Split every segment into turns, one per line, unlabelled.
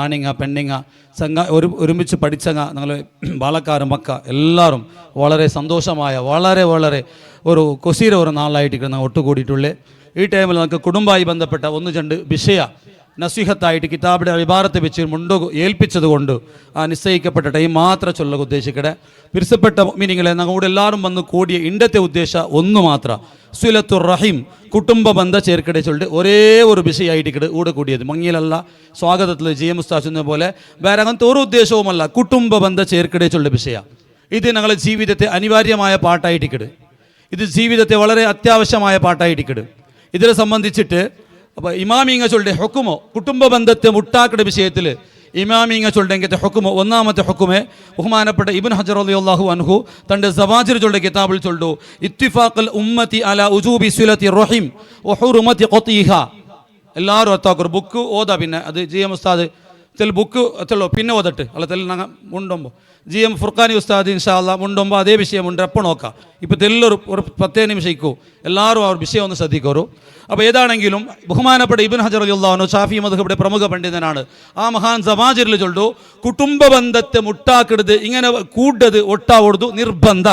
ആണിങ്ങ പെണ്ണിങ്ങ ഒരുമിച്ച് പഠിച്ചങ്ങ ഞങ്ങൾ ബാലക്കാർ മക്ക എല്ലാവരും വളരെ സന്തോഷമായ വളരെ ഒരു കൊസീര ഒരു നാളായിട്ട് ഞങ്ങൾ ഒട്ടുകൂടിയിട്ടുള്ളേ. ഈ ടൈമിൽ നമുക്ക് കുടുംബമായി ബന്ധപ്പെട്ട ഒന്ന് രണ്ട് വിഷയ നസീഹത്തായിട്ട് കിതാബിൻ്റെ വിഭാരത്തെ വെച്ച് ഏൽപ്പിച്ചത് കൊണ്ട് ആ നിശ്ചയിക്കപ്പെട്ട ടൈം മാത്രം ചൊല്ല ഉദ്ദേശിക്കട്ടെ. പിരിസപ്പെട്ട മീനിങ്ങളെ ഞങ്ങളുടെ എല്ലാവരും വന്ന് കൂടിയ ഇണ്ടത്തെ ഉദ്ദേശ ഒന്ന് മാത്രം സുലത്തുർ റഹീം കുടുംബ ബന്ധ ചേർക്കടെ ചൊല്ലിട്ട് ഒരേ ഒരു വിഷയമായിട്ട് കൂടെ കൂടിയത് മങ്ങിയിലല്ല സ്വാഗതത്തിൽ GM ഉസ്താദ് എന്ന പോലെ വേറെ അങ്ങനത്തെ ഒരു ഉദ്ദേശവുമല്ല. കുടുംബ ബന്ധ ചേർക്കടെ ചൊല്ലിയ വിഷയ ഇത് ഞങ്ങളുടെ ജീവിതത്തെ അനിവാര്യമായ പാട്ടായിട്ടിക്കട്. ഇത് ജീവിതത്തെ വളരെ അത്യാവശ്യമായ പാട്ടായിട്ടിക്കട്. ഇതിനെ സംബന്ധിച്ചിട്ട് അപ്പോൾ ഇമാമിങ്ങ ചൊല്ലിയ ഹുക്കുമോ കുടുംബ ബന്ധത്തെ മുട്ടാക്കട വിഷയത്തിൽ ഇമാമിങ്ങ ചൊല്ലിയ ഹുക്കുമോ ഒന്നാമത്തെ ഹുക്കുമെ ബഹുമാനപ്പെട്ട ഇബ്നു ഹജർ റളിയല്ലാഹു അൻഹു തൻ്റെ സവാജിർ ചൊല്ലിയ കിതാബിൽ ചൊല്ലു ഇത്തിഫാഖൽ ഉമ്മത്തി അല ഉജൂബി സുലത്തി റഹീം വഹുറുമത്തി ഖതീഹ. എല്ലാവരും ഒത്താക്കൊരു ബുക്ക് ഓതാ. പിന്നെ അത് GM ഉസ്താദ് തെൽ ബുക്ക് ചെല്ലോ പിന്നെ ഓതട്ട് അല്ല തെൽ ഞങ്ങൾ മുണ്ടുമ്പോൾ GM ഫുർഖാനി ഉസ്താദ് ഇൻഷാ അല്ലാ മുണ്ടുമ്പോൾ അതേ വിഷയമുണ്ട് എപ്പോൾ നോക്കാം. ഇപ്പോൾ തെല്ലൊരു ഒരു 10 നിമിഷം ഇക്കൂ എല്ലാവരും ആ വിഷയം ഒന്ന് ശ്രദ്ധിക്കൂ. അപ്പോൾ ഏതാണെങ്കിലും ബഹുമാനപ്പെട്ട ഇബ്നു ഹജർ റളിയല്ലാഹു അൻഹു ഷാഫി മദ്ഹബിയുടെ പ്രമുഖ പണ്ഡിതനാണ്. ആ മഹാൻ സമാജിറിൽ ചൊല്ലു കുടുംബ ബന്ധത്തെ മുട്ടാക്കിടത് ഇങ്ങനെ കൂടത് ഒട്ടാവോടു നിർബന്ധ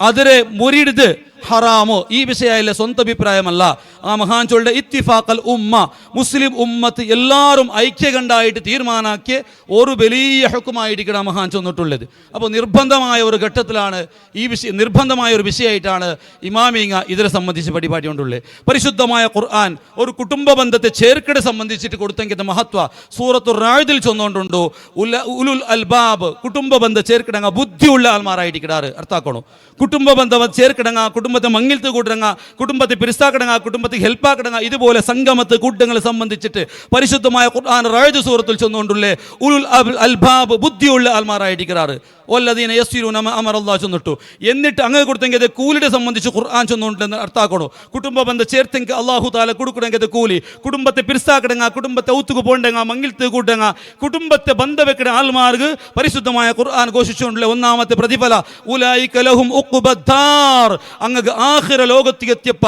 അതിരെ മുരിടത് ഹറാമോ ഈ വിഷയമായില്ല സ്വന്തം അഭിപ്രായമല്ല. ആ മഹാൻ ചൊല്ലുടെ ഇത്തിഫാഖൽ ഉമ്മ മുസ്ലിം ഉമ്മത്ത് എല്ലാവരും ഐക്യകണ്ഠായിട്ട് തീരുമാനാക്കിയ ഒരു വലിയ ഹുക്കുമായിരിക്കണം മഹാൻ ചെന്നിട്ടുള്ളത്. അപ്പോൾ നിർബന്ധമായ ഒരു ഘട്ടത്തിലാണ് ഈ വിഷയം നിർബന്ധമായ ഒരു വിഷയമായിട്ടാണ് ഇമാമിങ്ങ ഇതിനെ സംബന്ധിച്ച് പരിപാടി കൊണ്ടുള്ളത്. പരിശുദ്ധമായ ഖുർആൻ ഒരു കുടുംബ ബന്ധത്തെ ചേർക്കടെ സംബന്ധിച്ചിട്ട് കൊടുത്തെങ്കിൽ മഹത്വ സൂറത്തുർ റാഇദിൽ ചൊന്നുകൊണ്ടുണ്ടോ ഉലുൽ അൽബാബ് കുടുംബ ബന്ധ ചേർക്കിടങ്ങ ബുദ്ധിയുള്ള ആൾമാരായിരിക്കാറ് അർത്ഥാക്കണോ. കുടുംബ ബന്ധം ചേർക്കിടങ്ങ കുടുംബത്തെ മങ്ങിൽത്ത് കൂട്ടിടങ്ങ കുടുംബത്തെ പിരിസ്താക്കിടങ്ങ കുടുംബത്തെ ഹെൽപ്പാക്കിടങ്ങ ഇതുപോലെ സംഗമത്ത് കൂട്ടങ്ങളെ സംബന്ധിച്ചിട്ട് പരിശുദ്ധമായ ഖുർആൻ റാഇദ് സൂറത്തിൽ ചെന്നുകൊണ്ടുള്ളേ ഉലുൽ അൽബാബ് ബുദ്ധിയുള്ള ആൾമാരായിരിക്കാറ് വല്ലദീന യസ്ഫിറൂന മാ അമറല്ലാഹു ചെന്നിട്ടു. എന്നിട്ട് അങ്ങ് കൊടുത്തെങ്കിൽ കൂലിയെ സംബന്ധിച്ച് ഖുർആൻ ചെന്നുകൊണ്ടെന്ന് അർത്ഥാക്കണോ. കുടുംബ ബന്ധം ചേർത്തെങ്കിൽ അല്ലാഹു തആല കൊടുക്കണമെങ്കിൽ കൂലി കുടുംബത്തെ പിരിസ്താക്കിടങ്ങ കുടുംബത്തെ ഔത്തുക്ക് പോണ്ടെങ്ങ മങ്ങിൽത്ത് കൂട്ടങ്ങ കുടുംബത്തെ ബന്ധ വെക്കണ ആൾമാർക്ക് പരിശുദ്ധമായ ഖുർആൻ ഘോഷിച്ചുകൊണ്ടുള്ള ഒന്നാമത്തെ പ്രതിഫല ഉലൈക ലഹും ഉഖ്ബദ്ദാർ അങ്ങ് ആഖിറ ലോകത്തേക്ക് എത്തിയപ്പ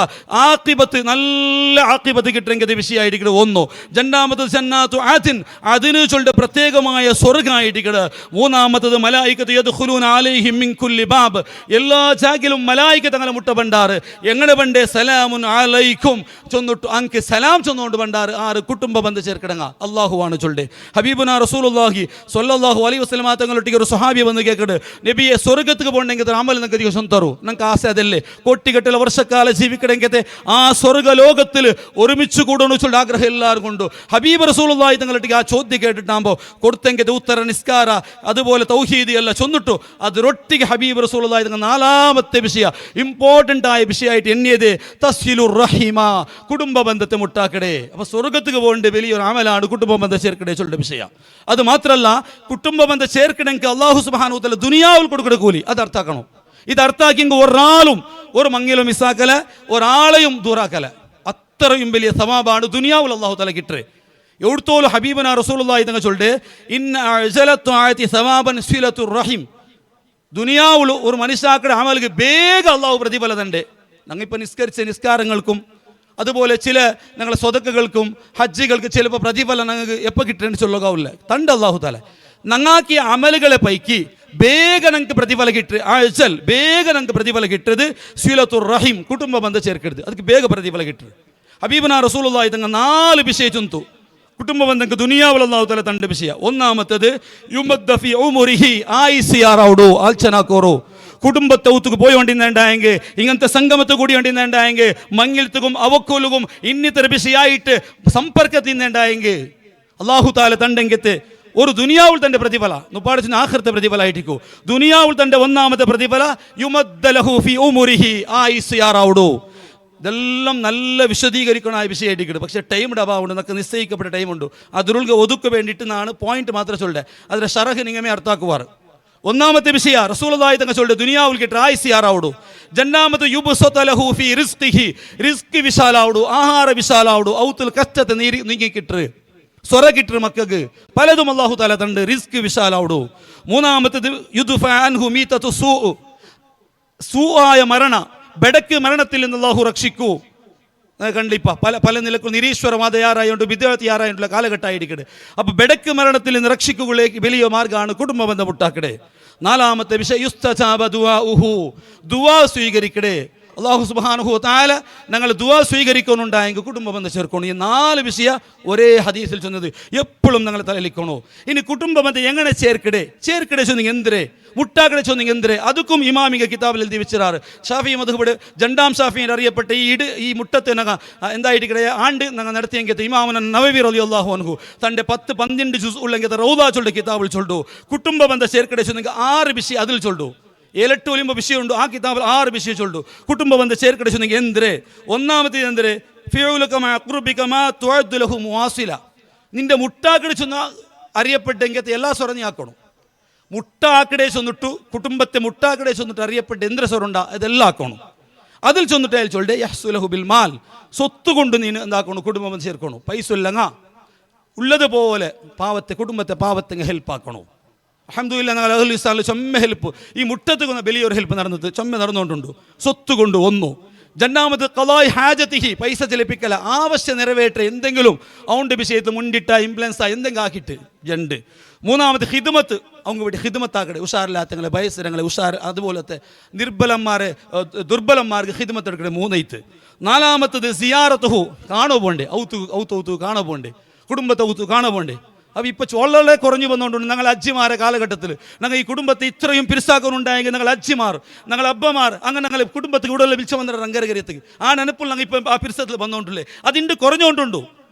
ആഖിബത്ത് നല്ല ആഖിബത്ത് കിട്ടണമെങ്കിൽ വിഷയമായിരിക്കണം. ഒന്നു രണ്ടാമത്തത് ജന്നാത്തു ആദിൻ അതിന് ചൊല്ലുന്ന പ്രത്യേകമായ സ്വർഗ്ഗമായിരിക്കണം. മൂന്നാമത്തത് മലായികത്ത് യദ്ഖുലൂന അലൈഹിം മിൻ കുല്ലി ബാബ് എല്ലാ ജാഗിലും മലായികത്ത് തങ്ങളെ മുട്ട ബണ്ടാറ് എങ്ങനെ ബണ്ടേ സലാമുൻ അലൈക്കും ചൊന്നിട്ടു അങ്ക് സലാം ചൊന്നുകൊണ്ട് ബണ്ടാറ് ആറ് കുടുംബ ബന്ധ ചേർക്കിടങ്ങ അള്ളാഹുവാണ് ചൊല്ലുടെ. ഹബീബുന റസൂലുള്ളാഹി സ്വല്ലല്ലാഹു അലൈഹി വസല്ലം തങ്ങളൊട്ടിക്ക് ഒരു സ്വഹാബി വന്ന് കേൾക്കട് നബിയെ സ്വർഗ്ഗത്തേക്ക് പോകണമെങ്കിൽ അമൽ നിങ്ങൾക്ക് ദിവസം തരൂ നിങ്ങൾക്ക് ആശ അതല്ലേ കൊട്ടിക്കെട്ടിൽ വർഷക്കാലം ജീവിക്കണമെങ്കിൽ ആ സ്വർഗ്ഗ ലോകത്തിൽ ഒരുമിച്ച് കൂടണമെന്ന് ചൊല്ലി ആഗ്രഹം എല്ലാവരും കൊണ്ടു. ഹബീബ് റസൂലുള്ളാഹി തങ്ങളൊട്ടിക്ക് ആ ചോദ്യം കേട്ടിട്ടാകുമ്പോൾ കൊടുത്തെങ്കിൽ ഉത്തര നിസ്കാര അതുപോലെ തൗഹീദി അല്ല ചൊന്നിട്ടു അതിരൊട്ടിക്ക് ഹബീബ് റസൂലുള്ളാഹി തങ്ങൾ നാലാമത്തെ വിഷയ ഇമ്പോർട്ടൻ്റ് ആയ വിഷയമായിട്ട് എണ്ണിയത് തസ്ഹിലുർ റഹീമ കുടുംബ ബന്ധത്തെ മുട്ടാക്കടേ. അപ്പോൾ സ്വർഗ്ഗത്തേക്ക് പോകേണ്ട വലിയൊരു അമലാണ് കുടുംബ ബന്ധം ചേർക്കടേ ചൊല്ലുന്ന വിഷയം. അത് മാത്രമല്ല കുടുംബ ബന്ധം ചേർക്കണമെങ്കിൽ അല്ലാഹു സുബ്ഹാനഹു വ തആല ദുനിയാവിൽ കൊടുക്കുന്ന കൂലി അത് അർത്ഥാക്കണം. ഇത് അർത്ഥാക്കിയെങ്കിൽ ഒരാളും ഒരു മങ്ങിലും മിസ്സാക്കല ഒരാളെയും ദൂറാക്കല അത്രയും വലിയ സവാബാണ് ദുനിയാവിൽ അല്ലാഹു തആല കിട്ടേ. എവിടുത്തോലും ഹബീബന റസൂലുള്ളാഹി തങ്ങൾ ചൊല്ലുടെ ഇന്ന അഅ്ജലത്തു ആയതി സവാബൻ സിലത്തുർ റഹീം ദുനിയാവിൽ ഒരു മനുഷ്യാക്കടെ അമൽക്ക് വേഗം അല്ലാഹു പ്രതിഫലം തണ്ടേ. ഞങ്ങളിപ്പോൾ നിസ്കരിച്ച നിസ്കാരങ്ങൾക്കും അതുപോലെ ചില ഞങ്ങളെ സ്വതക്കകൾക്കും ഹജ്ജുകൾക്ക് ചിലപ്പോൾ പ്രതിഫലം ഞങ്ങൾക്ക് എപ്പോൾ കിട്ടേണ്ട ചൊല്ലുകാവില്ല തണ്ട് അല്ലാഹു തആല ഞങ്ങാക്കിയ അമലുകളെ പൈക്കി വേഗം ഞങ്ങൾക്ക് പ്രതിഫലം കിട്ടുക ആഴ്ചൽ വേഗം ഞങ്ങൾക്ക് പ്രതിഫലം കിട്ടരുത് സിലത്തുർ റഹീം കുടുംബ ബന്ധം ചേർക്കരുത് അതിക്ക് വേഗം പ്രതിഫലം കിട്ടരുത്. ഹബീബന റസൂലുള്ളാഹി തങ്ങൾ 4 വിഷയം ചൊന്തു കുടുംബ ബന്ധങ്ങൾക്ക് ദുനിയാവിൽ അല്ലാഹു തആല തന്റെ വിഷയ. ഒന്നാമത്തേത് യുമദ്ദ ഫി ഉമരിഹി ആയിസിയാറൗഡു ആൽച്ചനാക്കോറോ കുടുംബത്തെ ഊത്തുക്ക് പോയി കൊണ്ടിരുന്നുണ്ടായെങ്കിൽ ഇങ്ങനത്തെ സംഗമത്ത് കൂടി കൊണ്ടിരുന്നുണ്ടായെങ്കിൽ മങ്ങിൽത്തുക്കും അവക്കോലുകും ഇന്നിത്തര വിഷയമായിട്ട് സമ്പർക്കത്തിൽ നിന്നുണ്ടായെങ്കിൽ അല്ലാഹു തആല തണ്ടെങ്കത്തെ ഒരു ദുനിയാവിൽ തൻ്റെ പ്രതിഫല നുപ്പാടിച്ചിന് ആഖിറത്തെ പ്രതിഫലമായിട്ടിക്കൂ. ദുനിയാവിൽ തൻ്റെ ഒന്നാമത്തെ പ്രതിഫല യുമദ്ദ ലഹു ഫി ഉമരിഹി ആയിസിയാറൗഡു. ഇതെല്ലാം നല്ല വിശദീകരിക്കണമായ വിഷയമായിട്ടിരിക്കുന്നത്. പക്ഷേ ടൈമിൻ്റെ അഭാവമുണ്ട് നമുക്ക് നിശ്ചയിക്കപ്പെട്ട ടൈമുണ്ട് അതിരുൾക്ക് ഒതുക്ക് വേണ്ടിയിട്ടാണ് പോയിന്റ് മാത്രം ചൊല്ലുക അതിൻ്റെ ഷറഹ് നിങ്ങമേ അർത്ഥാക്കുവാറ്. ഒന്നാമത്തെ വിഷയ റസൂലുള്ളാഹി തങ്ങൾ ചൊല്ലുക ദുനിയാവിൽ കിട്ടുക ആയിസിയാറാവുടു. രണ്ടാമത്തെ യുബ്സത ലഹു ഫി റിസ്ഖിഹി റിസ്ക് വിശാലാവുടു ആഹാര വിശാലാവുടു ഔത്തുൽ കഷ്ടത്തെ നീങ്ങി കിട്ടു സ്വറ കിട്ടു മക്കൾക്ക് പലതും അല്ലാഹു തആല തണ്ട് റിസ്ക് വിശാലാവുടു. മൂന്നാമത്തേത് യുദ്ഫ അൻഹു മീതതു സൂ ആയ മരണ ബെടക്ക് മരണത്തിൽ നിന്ന് അല്ലാഹു രക്ഷിക്കൂ. കണ്ടിപ്പ പല നിലക്കും നിരീശ്വരവാദ യാറായോണ്ട് വിദ്യാർത്ഥി യാറായിട്ടുള്ള കാലഘട്ടമായിരിക്കട്ടെ. അപ്പോൾ ബെടക്ക് മരണത്തിൽ നിന്ന് രക്ഷിക്കുകയിലേക്ക് വലിയ മാർഗ്ഗമാണ് കുടുംബ ബന്ധം മുട്ടാക്കടേ. നാലാമത്തെ വിഷയം യുസ്തജാബ ദുആഉഹു, ദുആ സ്വീകരിക്കടേ. അല്ലാഹു സുബ്ഹാനഹു വ തആല ഞങ്ങൾ ദുആ സ്വീകരിക്കുന്നുണ്ടായെങ്കിൽ കുടുംബ ബന്ധം ചേർക്കണം. ഈ 4 വിഷയം ഒരേ ഹദീസിൽ ചെന്നത് എപ്പോഴും ഞങ്ങൾ തലയിലിക്കണോ. ഇനി കുടുംബ ബന്ധം എങ്ങനെ ചേർക്കടേ ചൊന്നിങ് എന്തരേ മുട്ടാക്കടെ ചൊന്നിങ് എന്തരേ അതുക്കും ഇമാമിക കിതാബിൽ എഴുതി വെച്ചിരാറ്. ഷാഫി മദ്ഹബ് രണ്ടാം ഷാഫിയിൽ അറിയപ്പെട്ട ഈ മുട്ടത്തെ ഞങ്ങൾ എന്തായിട്ടിക്കടേ ആണ്ട് ഞങ്ങൾ നടത്തിയെങ്കിൽ ഇമാമുന നവവി റളിയല്ലാഹു അൻഹു തൻ്റെ 10-12 ജുസ് ഉള്ളെങ്കിൽ റൗദാ ചൊല്ല് കിതാബിൽ ചൊല്ലു കുടുംബ ബന്ധം ചേർക്കടെ ചൊന്നെങ്കിൽ 6 വിഷയം അതിൽ ചൊല്ലു. 7-8 ഒലിമ്പ വിഷയമുണ്ട് ആ കിതാബിൽ 6 വിഷയം ചൊല്ലു. കുടുംബ ബന്ധം ചേർക്കടെ ചൊന്നെങ്കിൽ എന്തരേ ഒന്നാമത്തേത് എന്തരേ ഫിഉലുകമാ ഖുർബികമാ തുഅദ്ദു ലഹു മുവാസില. നിന്റെ മുട്ടാക്കടെ ചൊന്ന അറിയപ്പെട്ടെങ്കിൽ എല്ലാ സ്വരം നീ ആക്കണം. മുട്ടാക്കടെ ചൊന്നിട്ടു കുടുംബത്തെ മുട്ടാക്കടെ ചൊന്നിട്ട് അറിയപ്പെട്ട് എന്തൊരു സ്വരുണ്ട ഇതെല്ലാം ആക്കണം. അതിൽ ചൊന്നിട്ട് അയാൾ ചൊല്ലേ യഹ്സുലഹു ബിൽ മാൽ, സ്വത്ത് കൊണ്ട് നീ എന്താക്കണം കുടുംബം ചേർക്കണു. പൈസ ഇല്ലങ്ങ ഉള്ളതുപോലെ കുടുംബത്തെ പാവത്തെ ഹെൽപ്പ് ആക്കണോ. അൽഹംദുലില്ലാഹ് ഞങ്ങൾ അഹ്ലുൽ ഇസ്ലാമിൽ ചൊമ്മ ഹെൽപ്പ് ഈ മുട്ടത്ത് കൊന്ന വലിയൊരു ഹെൽപ്പ് നടന്നുകൊണ്ടുണ്ട്. സ്വത്ത് കൊണ്ട് ഒന്നു. രണ്ടാമത് ഖളായ് ഹാജത്തിഹി, പൈസ ചെലപ്പിക്കല ആവശ്യം നിറവേറ്റ എന്തെങ്കിലും അവൻ്റെ വിഷയത്തിൽ മുണ്ടിട്ട ഇംപ്ലൻസാ എന്തെങ്കിലും ആക്കിയിട്ട് 2. മൂന്നാമത് ഹിദ്മത്ത്, அவங்க വീട്ടിൽ ഹിദ്മത്താക്കടെ ഉഷാറില്ലാത്തങ്ങളെ വയസ്സരങ്ങളെ ഉഷാർ അതുപോലത്തെ ദുർബലന്മാർക്ക് ഹിദ്മത്ത് എടുക്കണേ 3. നാലാമത്തത് സിയാറത്തുഹു, കാണോ പോണ്ടേ ഔത്ത് കാണോ പോണ്ടേ കുടുംബത്തെ ഔത്ത് കാണോ പോണ്ടേ. അപ്പോൾ ഇപ്പോൾ വളരെ കുറഞ്ഞു വന്നുകൊണ്ടുണ്ട്. ഞങ്ങൾ അജ്ജിമാരെ കാലഘട്ടത്തിൽ ഞങ്ങൾ ഈ കുടുംബത്തെ ഇത്രയും പിരിസാക്കുന്നുണ്ടായെങ്കിൽ ഞങ്ങൾ അജ്ജിമാർ ഞങ്ങൾ അബ്ബമാർ അങ്ങനെ ഞങ്ങൾ കുടുംബത്തിൽ കൂടുതൽ വിളിച്ചു വന്ന രംഗരകരത്തേക്ക് ആ നെനപ്പിൽ ഞങ്ങൾ ഇപ്പം ആ പിരിസത്തിൽ വന്നുകൊണ്ടില്ലേ അതിൻ്റെ കുറഞ്ഞുകൊണ്ടുണ്ടോ.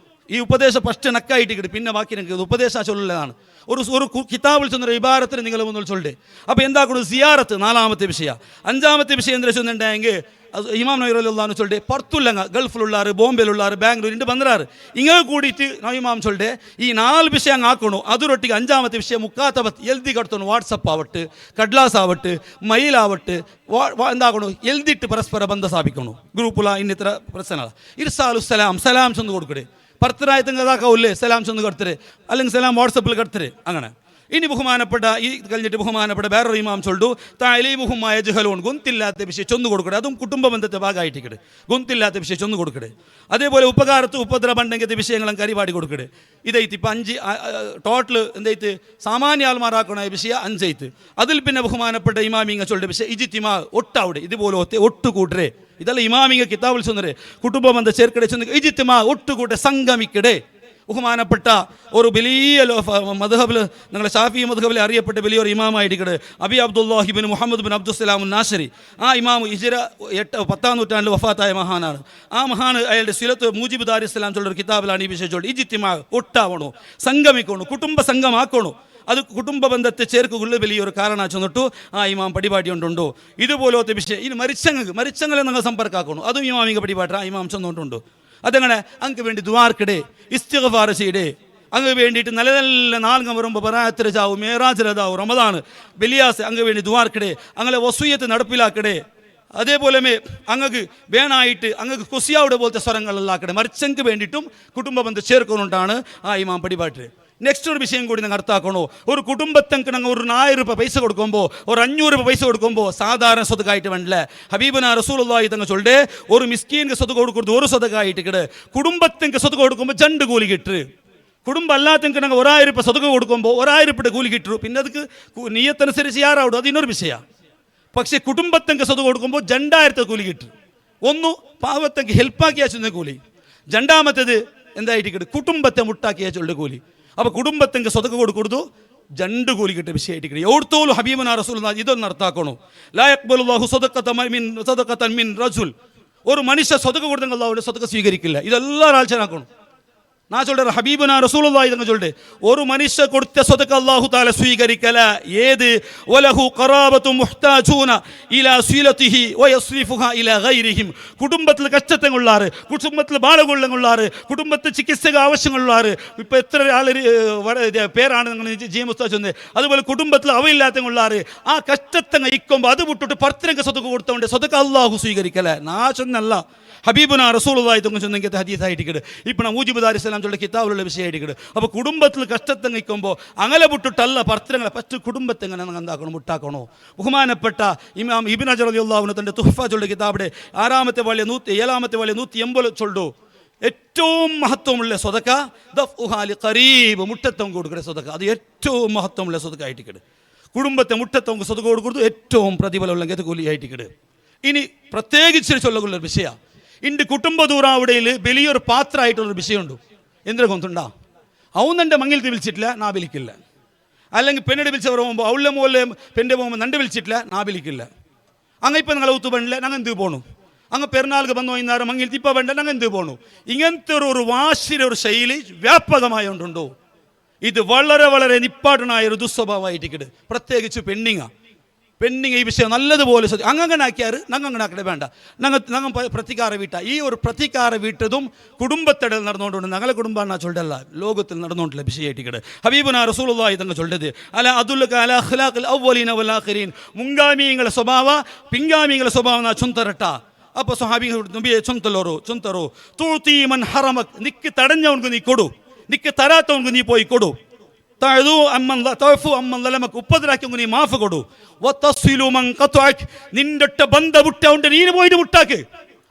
ഈ ഉപദേശം ഫസ്റ്റ് നക്കായിട്ട് പിന്നെ ബാക്കി നിങ്ങൾക്ക് ഉപദേശ ചൊല്ലുള്ളതാണ്. ഒരു കിതാബിൽ ചെന്നൊരു ഇബാരത്തിന് നിങ്ങൾ മുന്നിൽ ചൊല്ലേ. അപ്പോൾ എന്താക്കണം സിയാറത്ത് 4ാമത്തെ വിഷയം. 5ാമത്തെ വിഷയം എന്താ ചൊന്നുണ്ടെങ്കിൽ ഇമാം നബി റളിയല്ലാഹു അൻഹു ചൊല്ലേ പുറത്തുള്ളങ്ങ ഗൾഫിലുള്ളാറ് ബോംബെയിലുള്ളാറ് ബാംഗ്ലൂർ ഇണ്ട് ബന്ധറാറ് ഇങ്ങനെ കൂടിയിട്ട് ഇമാം ചൊല്ലേ ഈ 4 വിഷയം അങ്ങ് ആക്കണു. അതൊരൊട്ടിക്ക് 5ാമത്തെ വിഷയം മുക്കാത്തബത്ത് എഴുതി കടത്തണം. വാട്സപ്പ് ആവട്ടെ കഡ്ലാസ് ആവട്ടെ മയിലാവട്ടെ എന്താക്കണു എഴുതിയിട്ട് പരസ്പര ബന്ധം സ്ഥാപിക്കണു. ഗ്രൂപ്പുള്ള ഇന്നിത്ര പ്രശ്നങ്ങള ഇർസാലു സലാം ചെന്ന് കൊടുക്കടേ. പർത്തനായത്തങ്ങൾ അതാക്കാവില്ലേ സലാം ചെന്ന് കടത്തരെ അല്ലെങ്കിൽ സലാം വാട്സപ്പിൽ കടത്തരെ. അങ്ങനെ ഇനി ബഹുമാനപ്പെട്ട ഈ കഴിഞ്ഞിട്ട് ബഹുമാനപ്പെട്ട വേറൊരു ഇമാം ചൊല്ലു താലീമുഹുമായ ജഹലോൺ ഗുന്തില്ലാത്ത വിഷയം ചൊന്നു കൊടുക്കട്ടെ. അതും കുടുംബ ബന്ധത്തെ ഭാഗമായിട്ടിക്കട്ടെ. ഗുന്തില്ലാത്ത വിഷയം ചൊന്നു കൊടുക്കട്ടെ. അതേപോലെ ഉപകാരത്ത് ഉപദ്രവണ്ടെങ്കിൽ വിഷയങ്ങളും കരിപാടി കൊടുക്കട്ടെ. ഇതായിട്ട് ഇപ്പം 5 ടോട്ടൽ എന്തായിട്ട് സാമാന്യ ആൾമാരാക്കണ വിഷയം 5. അതിൽ പിന്നെ ബഹുമാനപ്പെട്ട ഇമാമിങ്ങ ചൊല്ലുടെ വിഷയം ഇജിത്തിമാ ഒട്ടാവിടെ ഇതുപോലെ ഒട്ടുകൂട്ടരെ. ഇതെല്ലാം ഇമാമിങ്ങ കിതാബിൽ ചെന്നരെ കുടുംബ ബന്ധം ചേർക്കടെ ചെന്ന് ഇജിത്തിമാ ഒട്ടുകൂട്ടെ സംഗമിക്കടേ. ബഹുമാനപ്പെട്ട ഒരു വലിയ മദ്ഹബിൽ ഞങ്ങളുടെ ഷാഫി മദ്ഹബിൽ അറിയപ്പെട്ട വലിയൊരു ഇമാമായിരിക്കട്ടെ അബി അബ്ദുല്ലാഹി ബിൻ മുഹമ്മദ് ബിൻ അബ്ദുസ്സലാം നാശരി. ആ ഇമാം ഹിജ്റ 10ാം നൂറ്റാണ്ടിൽ വഫാത്തായ മഹാനാണ്. ആ മഹാൻ അയാളുടെ സിലത്ത് മൂജിബ് ദാരിസ്സലാം ചൊല്ലൊരു കിതാബിലാണ് ഈ വിഷയം ചൊല്ലി ഇജിത്തിമാ ഒട്ടാവണോ സംഗമിക്കണോ കുടുംബ സംഘമാക്കണോ. അത് കുടുംബ ബന്ധത്തെ ചേർക്കുള്ള വലിയൊരു കാരണ ചെന്നിട്ടു ആ ഇമാം പടിപാടി കൊണ്ടുണ്ടോ. ഇതുപോലത്തെ വിഷയം ഇനി മരിച്ചങ്ങളെ നിങ്ങൾ സമ്പർക്കാക്കണോ. അതും ഇമാമിക പടിപാട്ട ആ ഇമാം ചെന്നുകൊണ്ടുണ്ടോ. അതങ്ങനെ അങ്ങ് വേണ്ടി ദുആർക്കിടെ ഇസ്തിഗ്ഫാർ ചെയ്യടേ. അങ്ങ് വേണ്ടിയിട്ട് നല്ല നല്ല നാളുകൾ വരുമ്പോൾ ബറാഅത്തിരജാവും മേറാജിരജാവും റമദാൻ ബലിയാസ് അങ്ങ് വേണ്ടി ദുആർക്കിടെ. അങ്ങനെ വസൂയത്ത് നടപ്പിലാക്കടേ. അതേപോലെ അങ്ങക്ക് വേണായിട്ട് അങ്ങക്ക് കൊസിയാവിടെ പോലത്തെ സ്വരങ്ങളിലാക്കടേ. മരിച്ചങ്ങൾക്ക് വേണ്ടിയിട്ടും കുടുംബ ബന്ധം ചേർക്കുന്നുണ്ടാണ് ആ ഇമാം പടിപാട്ട്. നെക്സ്റ്റ് ഒരു വിഷയം കൂടി നിങ്ങൾ അർത്ഥാക്കണോ. ഒരു കുടുംബത്തിന് ഞങ്ങൾ ഒരു 1000 രൂപ പൈസ കൊടുക്കുമ്പോൾ ഒരു 500 രൂപ പൈസ കൊടുക്കുമ്പോൾ സാധാരണ സ്വതക്കായിട്ട് വേണ്ടല്ലേ. ഹബീബുന റസൂലുള്ളാഹി തങ്ങൾ ചൊല്ലേ ഒരു മിസ്കീൻക്ക് സ്വത്ത് കൊടുക്കുന്നത് ഒരു സ്വതക്കായിട്ട് കിട് കുടുംബത്തിന് സ്വത്ത് കൊടുക്കുമ്പോൾ 2 കൂലി കിട്ടു. കുടുംബം അല്ലാത്തങ്ങൾക്ക് ഞങ്ങൾ 1000 രൂപ സ്വതക്ക കൊടുക്കുമ്പോൾ 1000 രൂപയുടെ കൂലി കിട്ടു. പിന്നെ അതുക്ക് നീയത്തനുസരിച്ച് യാറാവിടും അത് ഇന്നൊരു വിഷയമാണ്. പക്ഷേ കുടുംബത്തിന് സ്വത്ത് കൊടുക്കുമ്പോൾ 2000 കൂലി കിട്ടും. ഒന്ന് പാവത്തേക്ക് ഹെൽപ്പാക്കിയാ ചെന്ന കൂലി. 2ാമത്തേത് എന്തായിട്ട് കിട്ടും കുടുംബത്തെ മുട്ടാക്കിയാ ചൊല്ലുടെ കൂലി. അപ്പോൾ കുടുംബത്തിന് സ്വതക്ക കൊടുക്കരുത് 2 കൂലി കിട്ടിയ വിഷയമായിട്ട് എവിടത്തോലും ഹബീബുനാ റസൂലുള്ളാഹി ഇതൊന്നും അർത്ഥാക്കണോ. ലാ യഖ്ബലുല്ലാഹു സദഖതൻ മിൻ റജുൽ. ഒരു മനുഷ്യ സ്വതക്ക കൊടുത്തെങ്കിൽ അല്ലാഹു സ്വതക്ക സ്വീകരിക്കില്ല. ഇതെല്ലാം ആലോചനാക്കണം. நான் சொல்கிறேன் ஹபீபுனா ரசூலுல்லாஹி இதங்க சொல்லிட்டு ஒரு மனுஷ கொடுத்த சொதக்க அல்லாஹு தாலா ஸ்வீகரிக்கல. ஏது வலஹு கராபத்து முஹ்தாஜூன இலா சீலத்திஹி வயஸ்ரிஃபுஹா இலா கைரிஹிம். കുടുംബത്തിൽ കഷ്ടങ്ങളുള്ളാറ് കുടുംബത്തിൽ ബാലകൊള്ളങ്ങളുള്ളാറ് കുടുംബത്തിൽ ചികിത്സക ആവശ്യങ്ങളുള്ളാറ്. ഇപ്പോൾ എത്ര ആൾ പേരാണ് നിങ്ങൾ ജി മുസ്താദ് ചെന്ന്. അതുപോലെ കുടുംബത്തിൽ അവയില്ലാത്തങ്ങളുള്ളാറ് ആ കഷ്ടത്തെ നയിക്കുമ്പോൾ അത് വിട്ടിട്ട് പർത്തനക്ക് സ്വതക്ക കൊടുത്തോണ്ട് സ്വതക്ക അല്ലാഹു സ്വീകരിക്കല. നാ ചെന്നല്ല ഹബീബുനാ റസൂലുള്ളാഹി തങ്ങൾ ചെന്നെങ്കിൽ ഹദീസായിട്ട്. ഇപ്പോൾ മൂജിബ് ദാരിസ്സലാം ചൊല്ല കിതാബിലുള്ള വിഷയമായിട്ട്. അപ്പോൾ കുടുംബത്തിൽ കഷ്ടത്തെ നിൽക്കുമ്പോൾ അങ്ങനെ വിട്ടിട്ടല്ല ഭർത്തരങ്ങളെ പറ്റു കുടുംബത്തെ എങ്ങനെ എന്താക്കണോ മുട്ടാക്കണോ. ബഹുമാനപ്പെട്ട ഇമാം ഇബ്നു ഹജർ റളിയല്ലാഹു അൻഹു തൻ്റെ തുഹ്ഫ ചൊല്ല കിതാബിടെ 6-ാമത്തെ വാല്യം 107-ാമത്തെ വാല്യം 180 ചൊല്ലു ഏറ്റവും മഹത്വമുള്ള സ്വതക്ക ദഫ്ഉഹാലി ഖരീബ് മുട്ടത്തം കൊടുക്കുന്ന സ്വതക്ക. അത് ഏറ്റവും മഹത്വമുള്ള സ്വതക്ക ആയിട്ടിക്കട്. കുടുംബത്തെ മുട്ടത്തം സ്വതക്ക കൊടുക്കുന്നത് ഏറ്റവും പ്രതിഫലമുള്ള കൂലി ആയിട്ടിക്കട്. ഇനി പ്രത്യേകിച്ച് ചൊല്ലുള്ളൊരു വിഷയമാണ് ഇൻ്റെ കുടുംബ ദൂറാവിടയിൽ വലിയൊരു പാത്രമായിട്ടുള്ളൊരു വിഷയമുണ്ട്. എന്തിനെ കൊണ്ടുണ്ടാ അവന്നെൻ്റെ മങ്ങിൽ വിളിച്ചിട്ടില്ല നാ വിളിക്കില്ല. അല്ലെങ്കിൽ പെണ്ണിടെ വിളിച്ചവർ പോകുമ്പോൾ അവളുടെ മുകളിൽ പെണ്ണിൻ്റെ പോകുമ്പോൾ നണ്ട് വിളിച്ചിട്ടില്ല നാ വിളിക്കില്ല. അങ്ങനെ ഇപ്പം നിങ്ങളെ ഒത്തു പണില്ല ഞങ്ങൾ എന്ത് പോണു. അങ്ങ് പെരുന്നാൾക്ക് വന്നു വൈകുന്നേരം മങ്ങിൽ ഇപ്പം വേണ്ട ഞങ്ങൾ എന്ത് പോണു. ഇങ്ങനത്തെ ഒരു വാശിയുടെ ഒരു ശൈലി വ്യാപകമായുണ്ടോ. ഇത് വളരെ വളരെ നിപ്പാട്ടനായ ഒരു ദുസ്വഭാവമായിട്ടിക്കട്. പ്രത്യേകിച്ച് പെണ്ണിങ് ഈ വിഷയം നല്ലതുപോലെ അങ്ങനെ ആക്കിയാൽ ഞങ്ങൾ ആക്കണേ വേണ്ട. ഞങ്ങൾ പ്രതികാര വീട്ട ഈ ഒരു പ്രതികാര വീട്ടതും കുടുംബത്തിടയിൽ നടന്നുകൊണ്ടുണ്ട്. ഞങ്ങളെ കുടുംബം ചൊല്ലല്ല ലോകത്തിൽ നടന്നുകൊണ്ടുള്ള വിഷയമായിട്ടിക്കട്. ഹബീബുനാ റസൂലുള്ളാഹി തങ്ങൾ ചൊല്ലത് അല അതുല്ലക അല അഖ്ലാഖിൽ അവ്വലീന വൽ ആഖിരീൻ. മുൻഗാമികളുടെ സ്വഭാവ പിൻഗാമികളുടെ സ്വഭാവം നാ ചൊന്തരട്ട. അപ്പോൾ സ്വഹാബികൾ നബിയെ ചൊന്തറോ തൂത്തി മൻ ഹറമക്. നിക്ക് തടഞ്ഞവർക്ക് നീ കൊടു, നിക്ക് തരാത്തവർക്ക് നീ പോയി കൊടു. ഉപ്പതിരാക്കി നീ മാഫ് കൊടു. നിന്റെ ബന്ധ വിട്ട നീന് പോയിട്ട് മുട്ടാക്ക്.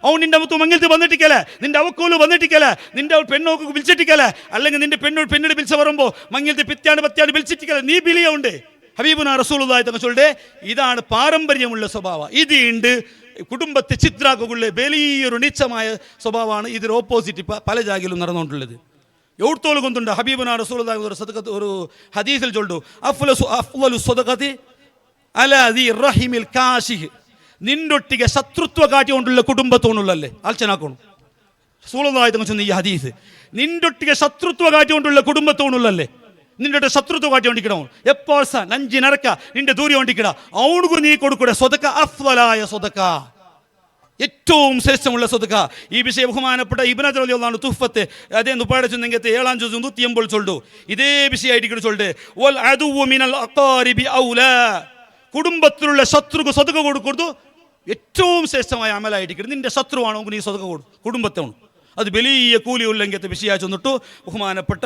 അവൻ നിന്റെ മുത്ത് മങ്ങലത്ത് വന്നിട്ടിക്കല, നിന്റെ അവക്കോല് വന്നിട്ടിക്കല, നിന്റെ പെണ്ണോക്ക് വിളിച്ചിട്ടിക്കല, അല്ലെങ്കിൽ നിന്റെ പെണ്ണിട് വിളിച്ച വരുമ്പോൾ മങ്ങലത്ത് പത്യാണ്ട് വിളിച്ചിട്ടിക്കല. നീ ബിലിയുണ്ട്. ഹബീബുനാ റസൂലുള്ളാഹി തങ്ങൾ ചൊല്ലേ ഇതാണ് പാരമ്പര്യമുള്ള സ്വഭാവം. ഇത് ഉണ്ട് കുടുംബത്തെ ചിത്രാക്കുള്ള വലിയൊരു നീച്ചമായ സ്വഭാവമാണ്. ഇതിന് ഓപ്പോസിറ്റ് പല ജാഗയിലും നടന്നുകൊണ്ടുള്ളത്. എവിടത്തോളം കൊണ്ടുണ്ട് ഹബീബുനാ റസൂലുള്ളാഹി ഒരു ഹദീസിൽ ചൊല്ലു അഫ്ളലു സ്വദഖതി അലാ ദി റഹിമിൽ കാശിഹ്. നിന്നൊട്ടിಗೆ ശത്രുത്വ കാട്ടിക്കൊണ്ടുള്ള കുടുംബത്തോണുള്ളല്ലേ ആലോചനാക്കണു. റസൂലുള്ളാഹി തങ്ങൾ ചൊന്ന ഈ ഹദീസ് നിന്നൊട്ടിಗೆ ശത്രുത്വ കാട്ടിക്കൊണ്ടുള്ള കുടുംബത്തോണുള്ളല്ലേ. നിന്റെ ശത്രുത്വ കാട്ടിക്കൊണ്ടിരിക്കണോ എപ്പോൾ നഞ്ചിനറക്ക നിന്റെ ദൂരം കൊണ്ടിരിക്കട അവനുകു നീ കൊടുക്കൂടെ സ്വതക്ക അഫ്ളലായ സ്വതക്ക ഏറ്റവും ശ്രേഷ്ഠമുള്ള സ്വതക്ക. ഈ വിഷയം ബഹുമാനപ്പെട്ട ഇബ്നു ഹജർ റളിയല്ലാഹു അൻഹു തുഹ്ഫത്തെ അതേ നുപ്പാടെ ചൊന്നെങ്കത്തെ 7-ാം ജുസ് 180 ചൊല്ലു ഇതേ വിഷയമായിട്ട് ചൊല്ല് വൽ അദുവു മിനൽ അഖാരിബി ഔലാ. കുടുംബത്തിലുള്ള ശത്രുക്ക് സ്വതക്ക കൊടുക്കുന്നത് ഏറ്റവും ശ്രേഷ്ഠമായ അമലായിട്ട്. നിന്റെ ശത്രുവാണോ നീ സ്വതക്ക കൊടു കുടുംബത്തോണ്. അത് വലിയ കൂലിയുള്ളെങ്കത്തെ വിഷയമായി ചെന്നിട്ടു ബഹുമാനപ്പെട്ട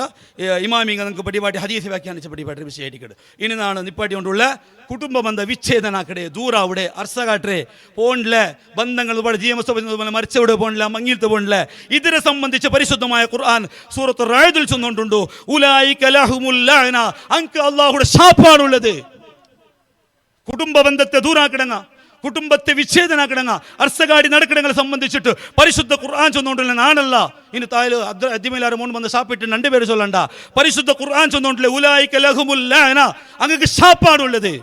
ഇമാമിങ്ങ നിങ്ങൾക്ക് പരിപാടി ഹദീസ് വ്യാഖ്യാനിച്ച പരിപാടി വിഷയമായിട്ടിക്കട്. ഇനി നാണ് നിപ്പാട്ടി കൊണ്ടുള്ള കുടുംബ ബന്ധ വിച്ഛേദനാക്കടെ ദൂറാവിടെ അർസകാട്ടെ പോണില്ല ബന്ധങ്ങൾ ജീവസ്വ മരിച്ചവിടെ പോണില്ല മങ്ങിലത്ത് പോണില്ല. ഇതിനെ സംബന്ധിച്ച് പരിശുദ്ധമായ ഖുർആൻ സൂറത്ത് റഅദിൽ ചൊന്നുകൊണ്ടുണ്ടു ഉലൈക ലഹുമുൽ ലഅന. അൻക അല്ലാഹുവിന്റെ ശാപാണുള്ളത്. കുടുംബ ബന്ധത്തെ ദൂരാക്കിടങ്ങ, കുടുംബത്തെ വിച്ഛേദനാക്കിടങ്ങ, അർസകാടി നടക്കിടങ്ങളെ സംബന്ധിച്ചിട്ട് പരിശുദ്ധ ഖുർആൻ ചൊന്നുകൊണ്ടില്ല നാണല്ല. ഇനി താല് അദ്ദിമയിലാറ് മോൻ വന്ന് ഷാപ്പിട്ട് 2 പേര് ചൊല്ലണ്ട. പരിശുദ്ധ ഖുർആൻ ചൊന്നുകൊണ്ടില്ല ഉലൈക ലഹുമുൽ ലഅന. അങ്ങക്ക് ശാപാണുള്ളത്.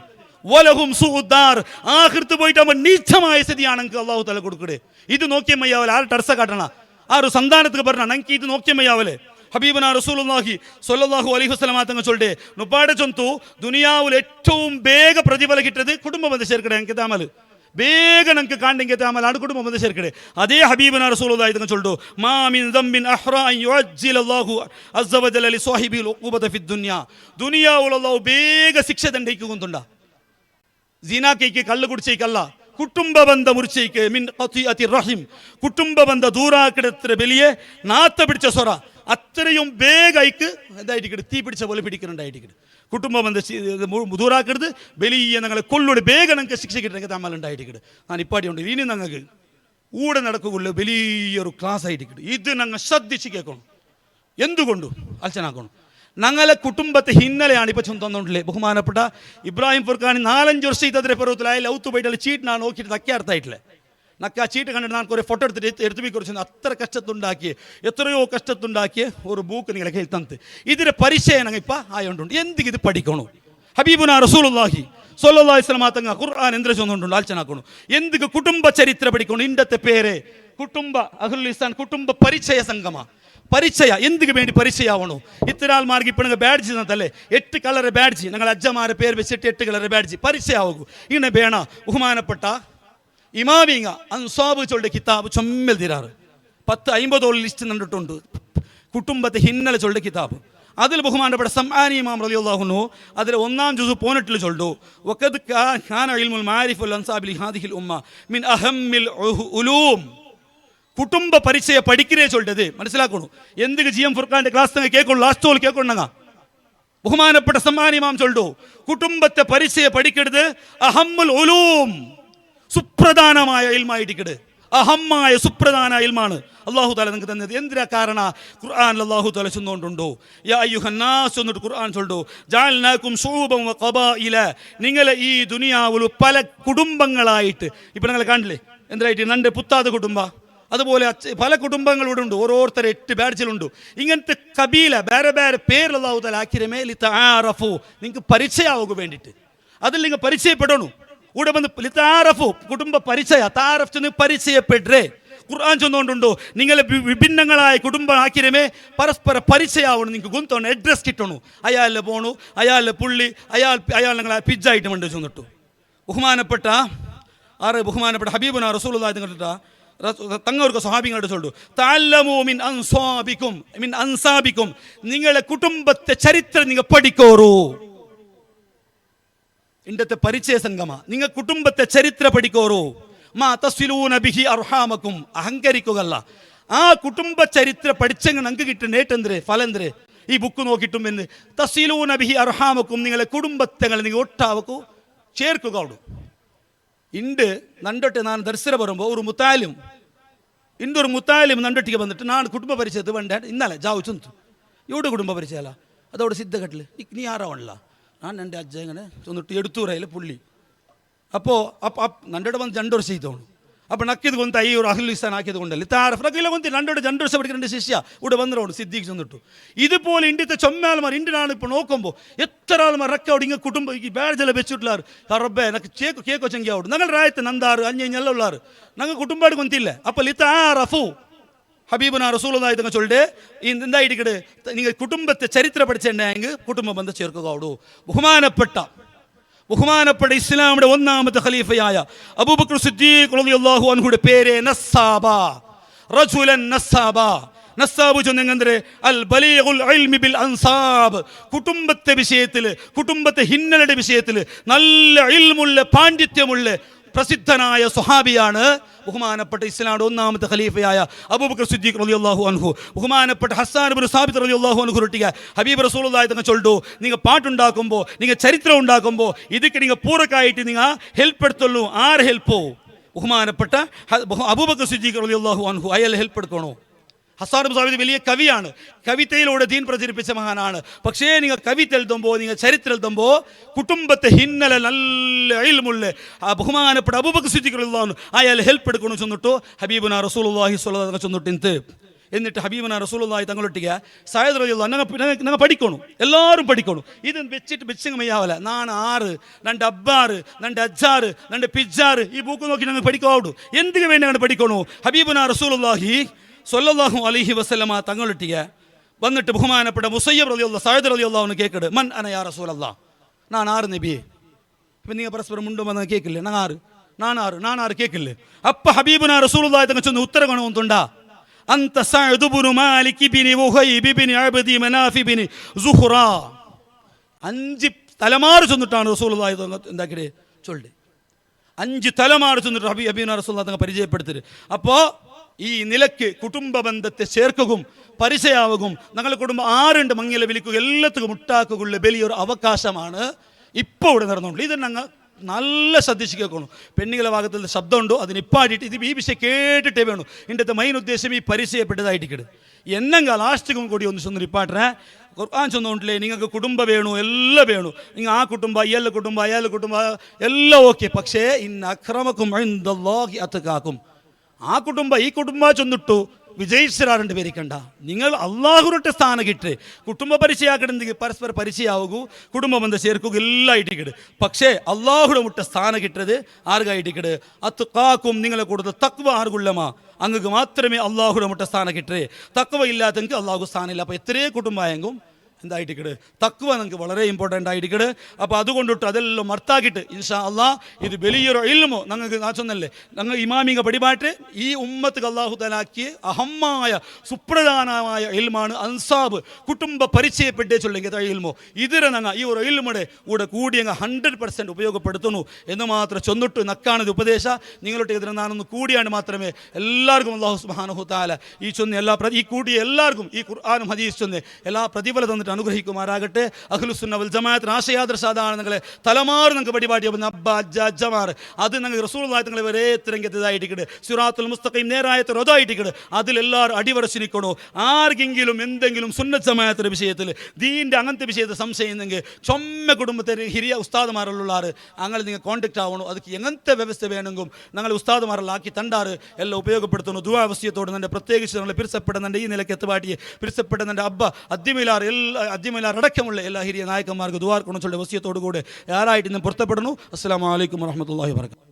വലഹും സൂദാർ. ആഖിറത്ത് പോയിട്ട് അവൻ നീച്ചമായ സ്ഥിതിയാണെങ്കിൽ അല്ലാഹു തആല കൊടുക്കടേ. ഇത് നോക്കിയ മയ്യാവലെ ആരുടെ അർസ കാട്ടണ ആ ഒരു സന്താനത്തിന് പറഞ്ഞ നങ്കി ഇത് നോക്കിയ മയ്യാവലെ. ഹബീബുനാ റസൂലുള്ളാഹി സ്വല്ലല്ലാഹു അലൈഹി വസല്ലം തങ്ങൾ ചൊല്ലേ നുപ്പാടെ ചൊന്തു ദുനിയാവിൽ ഏറ്റവും വേഗ പ്രതിഫലം കിട്ടത് കുടുംബ ബന്ധം ചേർക്കടേ. എനിക്ക് താമല് വേഗം നമുക്ക് കാണ്ടെങ്കിൽ താമലാണ് കുടുംബ ബന്ധം ചേർക്കടേ. അതേ ഹബീബുനാ റസൂലുള്ളാഹി തങ്ങൾ ചൊല്ലു മാ മിൻ ദംബിൻ അഹ്റാ അൻ യുഅജ്ജിലല്ലാഹു അസ്സ വജല്ല ലി സ്വഹിബിൽ ഉഖൂബത ഫി ദുനിയ. ദുനിയാവിൽ അല്ലാഹു വേഗ ശിക്ഷ ദണ്ഡിക്കുന്നുണ്ടാ. സിനാക്കൈക്ക് കള്ളു കുടിച്ചേക്കല്ല കുടുംബ ബന്ധം മുറിച്ചേക്ക് മിൻ ഖതിഅതി റഹിം. കുടുംബ ബന്ധ ദൂരാക്കിടത്ര വലിയ നാത്ത പിടിച്ച സ്വറ അത്രയും വേഗമായിക്ക് എന്തായിട്ട് തീ പിടിച്ച പോലെ പിടിക്കുന്നുണ്ടായിട്ട് കുടുംബ ബന്ധം ദൂരാക്കരുത് വലിയ ഞങ്ങളെ കൊള്ളോട് വേഗം ഞങ്ങൾക്ക് ശിക്ഷ കിട്ടണമെങ്കിൽ തമ്മിലുണ്ടായിട്ട് ഞാൻ ഇപ്പാടിയുണ്ട്. ഇനി ഞങ്ങൾക്ക് ഊടെ നടക്കുകയുള്ള വലിയൊരു ക്ലാസ് ആയിട്ട് ഇത് ഞങ്ങൾ ശ്രദ്ധിച്ച് കേൾക്കണം. എന്തുകൊണ്ടു അൽച്ചനാക്കണം ഞങ്ങളെ കുടുംബത്തെ ഹിന്നലെയാണ് ഇപ്പം തന്നുകൊണ്ടില്ലേ. ബഹുമാനപ്പെട്ട ഇബ്രാഹിം ഫുർഖാൻ 4-5 വർഷം ഇതേ പർവ്വത്തിലായാലും ഔത്ത് പോയിട്ട് ചീട്ട് ഞാൻ നോക്കിയിട്ട് തക്കിയർത്തായിട്ടില്ലേ. നക്ക ആ ചീട്ട് കണ്ടിട്ട് ഞാൻ കുറേ ഫോട്ടോ എടുത്ത് കുറിച്ച് അത്ര കഷ്ടത്തുണ്ടാക്കിയ എത്രയോ കഷ്ടത്തുണ്ടാക്കിയ ഒരു ബുക്ക് നിങ്ങളെ കയ്യിൽ തന്നത് ഇതിൻ്റെ പരിചയം ഞങ്ങൾ ഇപ്പം ആയോണ്ടുണ്ട്. എന്ത് ഇത് പഠിക്കണോ ഹബീബുനാ റസൂലുള്ളാഹി സ്വല്ലല്ലാഹു അലൈഹി വസല്ലം തങ്ങൾ ഖുർആൻ എന്തിനെ ചൊന്നുകൊണ്ടുണ്ട് ആലോചനാക്കണം. എന്തൊക്കെ കുടുംബ ചരിത്ര പഠിക്കണം. ഇന്നത്തെ പേര് കുടുംബ അഹ്ലുൽ ഇസ്ലാം കുടുംബ പരിചയ സംഗമ. പരിചയ എന്തിനു വേണ്ടി പരിചയമാവണോ. ഇത്തരാൾ മാർഗി ഇപ്പം നിങ്ങൾ ബാഡ്ജ് തന്നല്ലേ 8 കളർ ബാഡ്ജ് ഞങ്ങൾ അജ്ജമാരെ പേര് വെച്ചിട്ട് 8 കളർ ബാഡ്ജ് പരിചയമാകൂ. ഇങ്ങനെ വേണ ബഹുമാനപ്പെട്ട ഇമാമിങ്ങ അൻസാബ് ചൊല്ലിയ കിതാബ് ചൊമ്മൽ തീരാറ് 10-50 ലിസ്റ്റ് കണ്ടിട്ടുണ്ട്. കുടുംബത്തെ ഹിന്നലെ ചൊല്ലിയ കിതാബ് അതിൽ ബഹുമാനപ്പെട്ട സംആനി ഇമാം റളിയല്ലാഹു അൻഹു അതിൽ 1-ാം ജുസ് 18 ചൊല്ലു വഖദ് കാന ഇൽമുൽ മാരിഫ് വൽ അൻസാബ് ലി ഹാദിഹിൽ ഉമ്മ മിൻ അഹമ്മിൽ ഉലൂം.
ಕುಟುಂಬ ಪರಿಚಯ ಪಡಿಕಿರೇ ಚೊಲ್ಟದು ಮನಸ್ಸಿಲಾಕೋಣ ಎಂದಿಗೆ GM ಫುರ್ಖಾನ್ ಕ್ಲಾಸ್ ತಂಗ ಕೇಳ್ಕೊಂಡು ಲಾಸ್ಟ್ ಹೋಲ್ ಕೇಳ್ಕೊಂಡಂಗ ബഹുമാനപ്പെട്ട സമ്മാനിമാം ചൊല്ലു കുടുംബത്തെ പരിചയ പഠിക്കരുത് അഹമ്മുൽ ഉലൂം സുപ്രധാനമായ ഇൽമായിട്ടിക്കട് അഹമ്മായ സുപ്രധാന ഇൽമാണ് അല്ലാഹു തആല നിങ്ങൾക്ക് തന്നത് എന്തിനാ കാരണ ഖുർആനിൽ അല്ലാഹു തആല ചൊല്ലുന്നുണ്ടോ യാ അയ്യുഹന്നാസ് എന്നിട്ട് ഖുർആൻ ചൊല്ലു ജഅൽനാകും ശൂബൻ വ ഖബായില നിങ്ങളെ ഈ ദുനിയാവിൽ പല കുടുംബങ്ങളായിട്ട് ഇപ്പോൾ നിങ്ങൾ കണ്ടില്ലേ എന്തായിട്ട് നന്റെ പുത്താത കുടുംബ അതുപോലെ പല കുടുംബങ്ങളിവിടെ ഉണ്ട് ഓരോരുത്തർ 8 ബാഡ്ജിലുണ്ട് ഇങ്ങനത്തെ കബീല വേറെ വേറെ പേര് അല്ലാഹു തആല ആക്കിരമേ ലിതആറഫു നിങ്ങൾക്ക് പരിചയമാകുക വേണ്ടിയിട്ട് അതിൽ നിങ്ങൾ പരിചയപ്പെടണു ഇവിടെ വന്ന് ലിതആറഫു കുടുംബ പരിചയ താറഫ് ചെന്ന് പരിചയപ്പെടേ ഖുർആൻ ചൊന്നുകൊണ്ടുണ്ടോ നിങ്ങളെ വിഭിന്നങ്ങളായ കുടുംബം ആക്കിരമേ പരസ്പര പരിചയമാവണം നിങ്ങൾക്ക് ഗുന്തോണം അഡ്രസ് കിട്ടണു അയാളിലെ പോണു അയാളിലെ പുള്ളി അയാൾ നിങ്ങളെ പിജ്ജായിട്ട് വേണ്ടി ചെന്നിട്ടു ബഹുമാനപ്പെട്ട ഹബീബുന റസൂലുള്ളാഹി തങ്ങളുടെ തങ്ങൾക്ക് സ്വഹാബികളോട് ചൊല്ലു തഅല്ലമു മിൻ അൻസാബിക്കും നിങ്ങളെ കുടുംബത്തെ ചരിത്രം നിങ്ങൾ പഠിക്കോറൂ ഇണ്ടത്തെ പരിചയ സംഗമ നിങ്ങൾ കുടുംബത്തെ ചരിത്ര പഠിക്കോറൂ മാ തസ്വിലൂന ബിഹി അർഹാമക്കും അഹങ്കരിക്കുകയല്ല ആ കുടുംബ ചരിത്ര പഠിച്ചെങ്കിൽ നിങ്ങൾക്ക് കിട്ടുന്ന നേട്ടെന്തരെ ഫലെന്തരെ ഈ ബുക്ക് നോക്കിയിട്ടും എന്ന് തസ്വിലൂന ബിഹി അർഹാമക്കും നിങ്ങളെ കുടുംബത്തെ നിങ്ങൾ ഒട്ടാവക്കൂ ചേർക്കുക അവിടെ ഇണ്ട് നണ്ടൊട്ടെ ನಾನು ದರ್ಶನ ಬರುമ്പോൾ ഒരു മുത്താലിം ಇಂದೊರು ಮುತಾಲಿಮ್ ನಂಡೊಟ್ಟಿಗೆ ಬಂದಿಟ್ಟು ನಾನು ಕುಟುಂಬ ಪರಿಚಯದ ಬಂಡೆ ಇನ್ನಲ್ಲ ಜಾವು ಚುಂತು ಇವಡು ಕುಟುಂಬ ಪರಿಚಯ ಅಲ್ಲ ಅದೋಡು ಸಿದ್ಧಗಟ್ಲೆ ಈಗ ನೀ ಯಾರವಣ್ಣ ನಾನು ನಂಡೆ ಅಜ್ಜ ಹೆಂಗನೆ ಚೊಂದಿಟ್ಟು ಎಡುತ್ತೂರೈಲೆ ಪುಳ್ಳಿ ಅಪ್ಪೋ ನಂಡೋಡ ಬಂದು 2 ವರ್ಷ ಇದ್ದವನು അപ്പോൾ നക്കിയത് കൊണ്ട് അയ്യോ അഹ്ലുലിസാൻ ആക്കിയത് കൊണ്ടല്ലേ താരഫില കൊണ്ട് 2 വർഷം പഠിക്കുന്ന 2 ശിഷ്യ ഇവിടെ വന്നവരോട് സിദ്ദീഖ് ചെന്നിട്ടു ഇതുപോലെ ഇന്ത്യത്തെ ചൊമ്മാൽമാർ ഇന്ത്യനാണ് ഇപ്പോൾ നോക്കുമ്പോൾ എത്ര ആൾമാർ റക്കോട് ഇങ്ങനെ കുടുംബം ഈ ബാഡ്ജെല്ലാം വെച്ചിട്ടുള്ളാർ റബ്ബേ നക്ക് കേക്കോ ചെങ്കിയാവോട് ഞങ്ങൾ രായത്തെ നന്ദാറ് അഞ്ഞെല്ലാം ഉള്ളാർ ഞങ്ങൾ കുടുംബമായിട്ട് കൊന്തില്ല അപ്പോൾ ലിതആറഫു ഹബീബുന റസൂലുള്ളാഹി തങ്ങൾ ചൊല്ലുടെ എന്തായിട്ടിക്കട് നിങ്ങൾ കുടുംബത്തെ ചരിത്ര പഠിച്ചെങ്കിൽ കുടുംബ ബന്ധം ചേർക്കുക ബഹുമാനപ്പെട്ട ഇസ്ലാമിന്റെ ഒന്നാമത്തെ ഖലീഫയായ അബൂബക്കർ സിദ്ദീഖ് റളിയല്ലാഹു അൻഹുയുടെ പേര് നസ്സാബ റജുലൻ നസ്സാബ നസ്സാബ് ചൊന്നെങ്കരെ അൽ ബലീഗുൽ ഇൽമി ബിൽ അൻസാബ് കുടുംബത്തെ വിഷയത്തിൽ കുടുംബത്തെ ഹിന്നലയുടെ വിഷയത്തിൽ നല്ല ഇൽമുള്ള പാണ്ഡിത്യമുള്ള പ്രസിദ്ധനായ സ്വഹാബിയാണ് ബഹുമാനപ്പെട്ട ഇസ്ലാമിന്റെ ഒന്നാമത്തെ ഖലീഫയായ അബൂബക്കർ സിദ്ദീഖ് റളിയല്ലാഹു അൻഹു ബഹുമാനപ്പെട്ട ഹസ്സാൻ ഇബ്നു സാബിത്ത് റളിയല്ലാഹു അൻഹു ഒട്ടിಗೆ ഹബീബ് റസൂലുള്ളാഹി തങ്ങൾ ചൊല്ലു നിങ്ങൾ പാട്ടുണ്ടാക്കുമ്പോൾ നിങ്ങൾ ചരിത്രം ഉണ്ടാക്കുമ്പോൾ ಇದಕ್ಕೆ നിങ്ങൾ പൂർക്കായിട്ട് നിങ്ങൾ ഹെൽപ്പ് എടുത്തുള്ളൂ ആര് ഹെൽപ്പോ ബഹുമാനപ്പെട്ട അബൂബക്കർ സിദ്ദീഖ് റളിയല്ലാഹു അൻഹു അയാൾ ഹെൽപ്പ് എടുക്കണോ ഹസ്സാൻ ഇബ്നു സാബിത്ത് വലിയ കവിയാണ് കവിതയിലൂടെ ദീൻ പ്രചരിപ്പിച്ച മഹാനാണ് പക്ഷേ നിങ്ങൾ കവിത എഴുതുമ്പോൾ നിങ്ങൾ ചരിത്രം എഴുതുമ്പോൾ കുടുംബത്തെ ഹിന്നല നല്ല ഇൽമുള്ള ബഹുമാനപ്പെട്ട അബൂബക്കർ സിദ്ദീഖ് റളിയല്ലാഹു അൻഹു അയാൾ ഹെൽപ്പ് എടുക്കണു ചെന്നിട്ടു ഹബീബുന റസൂലുള്ളാഹി സ്വല്ലല്ലാഹു അലൈഹി വസല്ലം ചെന്നിട്ട് എന്നിട്ട് ഹബീബുന റസൂലുള്ളാഹി തങ്ങളൊട്ടിಗೆ സയ്യിദ് റളിയല്ലാഹു ഞങ്ങൾ പഠിക്കണു എല്ലാവരും പഠിക്കണു ഇത് വെച്ചിട്ട് മയ്യാവല നാണ് 6 2 അബ്ബാറ് 2 അജ്ജാറ് 2 പിജ്ജാറ് ഈ ബുക്ക് നോക്കി ഞങ്ങൾ പഠിക്കാവുള്ളൂ എന്തിനു വേണ്ടി ഞങ്ങൾ പഠിക്കണു ഹബീബുന റസൂലുള്ളാഹി സ്വല്ലല്ലാഹു അലൈഹി വസല്ലമ തങ്ങളൊട്ടിಗೆ വന്നിട്ട് ബഹുമാനപ്പെട്ട മുസയ്യബ് റളിയല്ലാഹു സയ്യിദ് റളിയല്ലാഹു അൻഹു കേക്കട് മൻ അന യാ റസൂലല്ലാഹ് ഞാൻ ആറ് നബിയെ ഇപ്പം നിങ്ങൾ പരസ്പരം മുണ്ടും വന്ന് കേൾക്കില്ലേ നാനാറ് കേൾക്കില്ലേ അപ്പം ഹബീബുന റസൂലുള്ളാഹി തങ്ങൾ ചെന്ന് ഉത്തരം കൊണ്ടുണ്ടാ അന്ത സഅദ് ഇബ്നു മാലിക് ഇബ്നു വഹൈബ് ഇബ്നു അബ്ദി മനാഫ് ഇബ്നു സുഹ്റ 5 തലമാറ് ചെന്നിട്ടാണ് റസൂലുള്ളാഹി എന്താക്കിയത് ചൊല്ലി 5 തലമാറ് ചെന്നിട്ട് ഹബീബുന റസൂലുള്ളാഹി തങ്ങൾ പരിചയപ്പെടുത്തരുത് അപ്പോൾ ഈ നിലക്ക് കുടുംബ ബന്ധത്തെ ചേർക്കുകയും പരിചയമാകും ഞങ്ങളുടെ കുടുംബം 6 മങ്ങിലെ വിളിക്കുക എല്ലാത്തും മുട്ടാക്കുള്ള വലിയൊരു അവകാശമാണ് ഇപ്പോൾ ഇവിടെ നടന്നുകൊണ്ട് ഇത് ഞങ്ങൾ നല്ല ശ്രദ്ധിച്ച് കേൾക്കണം പെണ്ണുങ്ങളെ ഭാഗത്തിൽ ശബ്ദമുണ്ടോ അതിന് ഇപ്പാടിയിട്ട് ഇത് ഈ വിഷയം കേട്ടിട്ടേ വേണം ഇതിൻ്റെ മെയിൻ ഉദ്ദേശം ഈ പരിചയപ്പെട്ടതായിട്ടിക്കട് എന്നെങ്കിൽ ലാസ്റ്റിക്കും കൂടി ഒന്ന് ചൊന്നു ഇപ്പാട്ടേ ഖുർആൻ ചൊന്നുകൊണ്ടില്ലേ നിങ്ങൾക്ക് കുടുംബം വേണു എല്ലാം വേണു നിങ്ങൾ ആ കുടുംബം അയാളുടെ കുടുംബം എല്ലാം ഓക്കെ പക്ഷേ ഇന്ന അക്രമക്കും ഇൻദല്ലാഹി അത്ഖാക്കും ആ കുടുംബം ഈ കുടുംബം ചൊന്നിട്ടു വിജയിച്ചിരാറുണ്ട് പേരിക്കണ്ട നിങ്ങൾ അള്ളാഹുരുടെ സ്ഥാനം കിട്ട് കുടുംബ പരിചയമാക്കണമെങ്കിൽ പരസ്പര പരിചയമാകൂ കുടുംബ ബന്ധം ചേർക്കുക എല്ലാം ഇട്ടിക്കട് പക്ഷേ അള്ളാഹുടെ മുട്ട സ്ഥാനം കിട്ടത് ആർക്കായിട്ടിക്കട് അത്ഖാക്കും നിങ്ങളെ കൂടുതൽ തക്വ ആർക്കുള്ളമാ അങ്ങക്ക് മാത്രമേ അള്ളാഹുടെ മുട്ട സ്ഥാനം കിട്ടേ തക്വ ഇല്ലാത്തെങ്കിൽ അള്ളാഹു സ്ഥാനമില്ല അപ്പോൾ എത്രയേ കുടുംബമായെങ്കും എന്തായിട്ടിക്കട് തക്വ നിങ്ങൾക്ക് വളരെ ഇമ്പോർട്ടൻ്റ് ആയിട്ടിക്കട്. അപ്പോൾ അതുകൊണ്ടിട്ട് അതെല്ലാം മർത്താക്കിയിട്ട് ഇൻഷാ അള്ളാഹ് ഇത് വലിയൊരു ഇൽമോ ഞങ്ങൾക്ക് നാച്ചൊന്നല്ലേ ഞങ്ങൾ ഇമാമിക പടിപാട്ട് ഈ ഉമ്മത്ത് അള്ളാഹു തലാക്കിയ അഹമ്മായ സുപ്രധാനമായ ഇൽമാണ് അൻസാബ് കുടുംബ പരിചയപ്പെട്ടേ ചൊല്ലെങ്കിൽ ഇൽമോ ഇതിരെ ഞങ്ങൾ ഈ ഒരു ഇൽമുടെ കൂടെ കൂടി അങ്ങ് 100% ഉപയോഗപ്പെടുത്തുന്നു എന്ന് മാത്രം ചൊന്നിട്ട് നക്കാണിത് ഉപദേശ നിങ്ങളുടെ ഇതിനെ നാനൊന്ന് കൂടിയാണ് മാത്രമേ എല്ലാവർക്കും അള്ളാഹു സുബ്ഹാനഹു തആല ഈ ചൊന്ന് ഈ കൂടിയ എല്ലാവർക്കും ഈ ഖുർആനും ഹദീസ് ചൊന്ന് എല്ലാ പ്രതിഫലം തന്നിട്ട് അനുഗ്രഹിക്കുമാറാകട്ടെ. അഹ്ലുസുന്ന വൽ ജമാഅത്ത് ആശയാദർശ അതാണ് നിങ്ങളെ തലമാറ് നിങ്ങൾക്ക് പരിപാടിയാർ അത് ഞങ്ങൾ റസൂലുള്ളാഹി തങ്ങളെ വരെ തിരഞ്ഞെടുത്തതായിട്ടിക്കട് സിറാത്തുൽ മുസ്തഖീം നേരായത്തെ റൊതായിട്ടിക്കട് അതിലെല്ലാവരും അടിവറച്ച് നിൽക്കണോ. ആർക്കെങ്കിലും എന്തെങ്കിലും സുന്നത്ത് ജമാഅത്തിന്റെ വിഷയത്തിൽ ദീൻ്റെ അങ്ങനത്തെ വിഷയത്തിൽ സംശയം ഉണ്ടെങ്കിൽ ചൊമ്മ കുടുംബത്തിൽ ഹിരിയ ഉസ്താദുമാരുള്ള അങ്ങനെ നിങ്ങൾ കോൺടാക്റ്റ് ആവണോ. അതിക്ക് എങ്ങനത്തെ വ്യവസ്ഥ വേണമെങ്കിലും ഞങ്ങൾ ഉസ്താദുമാരിലാക്കി തണ്ടാറ് എല്ലാം ഉപയോഗപ്പെടുത്തുന്നു. ദുആ വസിയത്തോട് എൻ്റെ പ്രത്യേകിച്ച് ഞങ്ങൾ പിരിച്ചപ്പെടുന്നുണ്ട് ഈ നിലയ്ക്ക് എത്തുപാട്ടിയെ പിരിച്ചപ്പെടുന്നുണ്ട് അബ്ബ അദ്യമലാർ അടക്കമുള്ള എല്ലാ ഹിരിയ നായകന്മാർക്ക് ദുആ കൊണ്ടുള്ള വസിയത്തോടു കൂടെ ആരായിട്ട് ഇന്ന് പുറത്തപ്പെടുന്നു. അസ്സലാമു അലൈക്കും വറഹ്മത്തുള്ളാഹി വബറകാതുഹു.